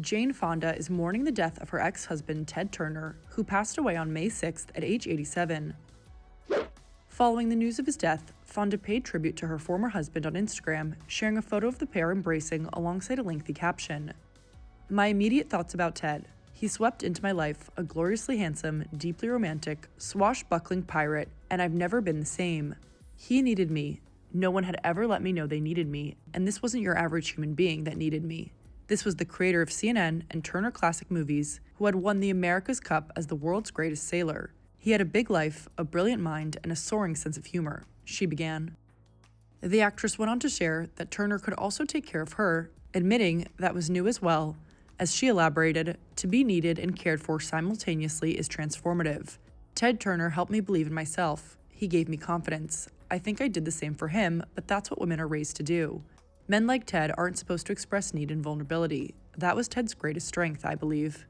Jane Fonda is mourning the death of her ex-husband Ted Turner, who passed away on May 6th at age 87. Following the news of his death, Fonda paid tribute to her former husband on Instagram, sharing a photo of the pair embracing alongside a lengthy caption. "My immediate thoughts about Ted. He swept into my life, a gloriously handsome, deeply romantic, swashbuckling pirate, and I've never been the same. He needed me. No one had ever let me know they needed me, and this wasn't your average human being that needed me. This was the creator of CNN and Turner Classic Movies, who had won the America's Cup as the world's greatest sailor. He had a big life, a brilliant mind, and a soaring sense of humor," she began. The actress went on to share that Turner could also take care of her, admitting that was new as well. As she elaborated, "To be needed and cared for simultaneously is transformative. Ted Turner helped me believe in myself. He gave me confidence. I think I did the same for him, but that's what women are raised to do. Men like Ted aren't supposed to express need and vulnerability. That was Ted's greatest strength, I believe."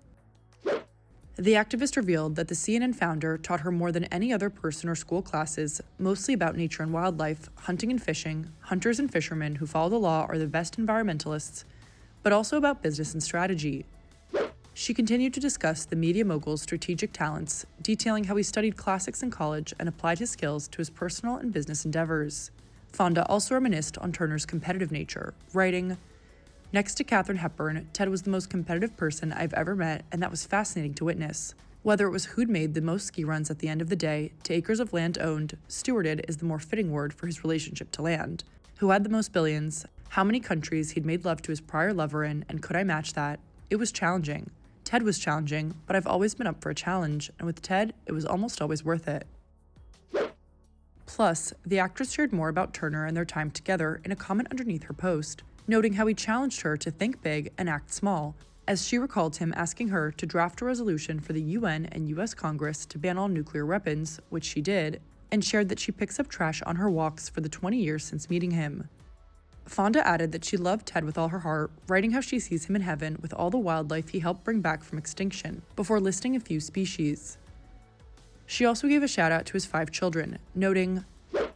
The activist revealed that the CNN founder taught her more than any other person or school classes, mostly about nature and wildlife, hunting and fishing. Hunters and fishermen who follow the law are the best environmentalists, but also about business and strategy. She continued to discuss the media mogul's strategic talents, detailing how he studied classics in college and applied his skills to his personal and business endeavors. Fonda also reminisced on Turner's competitive nature, writing, "Next to Katharine Hepburn, Ted was the most competitive person I've ever met, and that was fascinating to witness. Whether it was who'd made the most ski runs at the end of the day, to acres of land owned, stewarded is the more fitting word for his relationship to land, who had the most billions, how many countries he'd made love to his prior lover in, and could I match that? It was challenging. Ted was challenging, but I've always been up for a challenge, and with Ted, it was almost always worth it." Plus, the actress shared more about Turner and their time together in a comment underneath her post, noting how he challenged her to think big and act small, as she recalled him asking her to draft a resolution for the UN and US Congress to ban all nuclear weapons, which she did, and shared that she picks up trash on her walks for the 20 years since meeting him. Fonda added that she loved Ted with all her heart, writing how she sees him in heaven with all the wildlife he helped bring back from extinction, before listing a few species. She also gave a shout out to his 5 children, noting,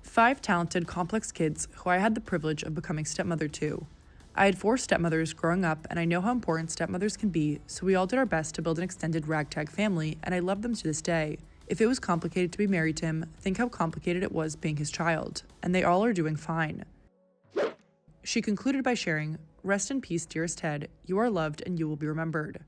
"5 talented, complex kids who I had the privilege of becoming stepmother to. I had 4 stepmothers growing up, and I know how important stepmothers can be, so we all did our best to build an extended ragtag family, and I love them to this day. If it was complicated to be married to him, think how complicated it was being his child, and they all are doing fine." She concluded by sharing, "Rest in peace, dearest Ted. You are loved and you will be remembered."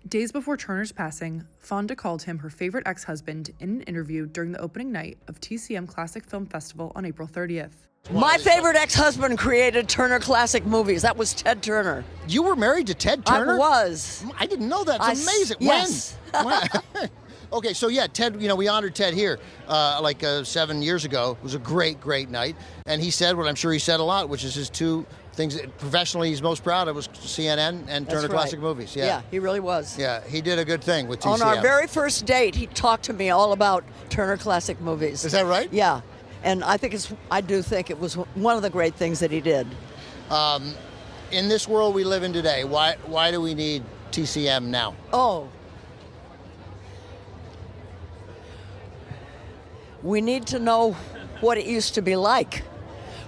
Days before Turner's passing, Fonda called him her favorite ex-husband in an interview during the opening night of TCM Classic Film Festival on April 30th. "My favorite ex-husband created Turner Classic Movies. That was Ted Turner." You were married to Ted Turner? I was. I didn't know that. It's amazing. Yes. When? Okay, so yeah, Ted, we honored Ted here 7 years ago. It was a great, great night. And he said what I'm sure he said a lot, which is his 2 things that professionally he's most proud of was CNN and Turner Classic Movies. Yeah, he really was. Yeah, he did a good thing with TCM. On our very first date, he talked to me all about Turner Classic Movies. Is that right? Yeah, and I do think it was one of the great things that he did. In this world we live in today, why do we need TCM now? Oh. We need to know what it used to be like.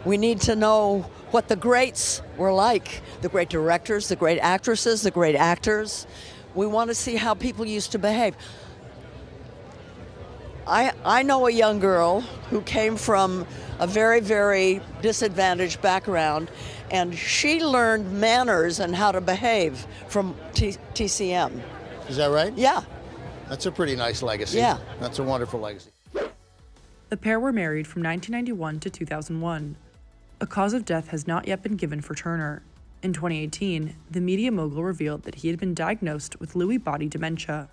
We need to know what the greats were like, the great directors, the great actresses, the great actors. We want to see how people used to behave. I know a young girl who came from a very, very disadvantaged background, and she learned manners and how to behave from TCM. Is that right? Yeah. That's a pretty nice legacy. Yeah. That's a wonderful legacy. The pair were married from 1991 to 2001. A cause of death has not yet been given for Turner. In 2018, the media mogul revealed that he had been diagnosed with Lewy body dementia,